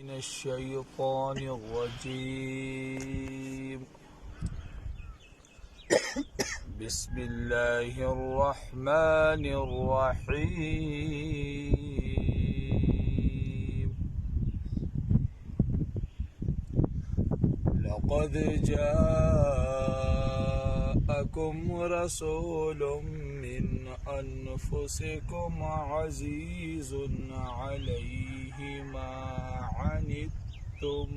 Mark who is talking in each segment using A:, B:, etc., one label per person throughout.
A: من الشيطان الرجيم. بسم الله الرحمن الرحيم. لقد جاءكم رسول من أنفسكم عزيز عليه ما عنتم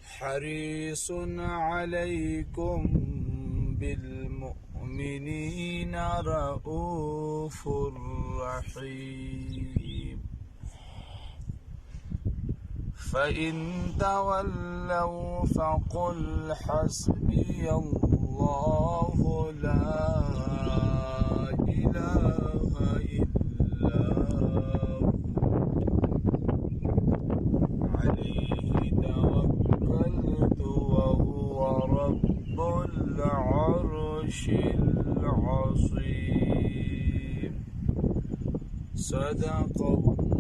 A: حريص عليكم بالمؤمنين رؤوف رحيم. فإن تولوا فقل حسبي الله لا إله إلا هو عليه توكلت وهو رب العرش العظيم. صدق الله.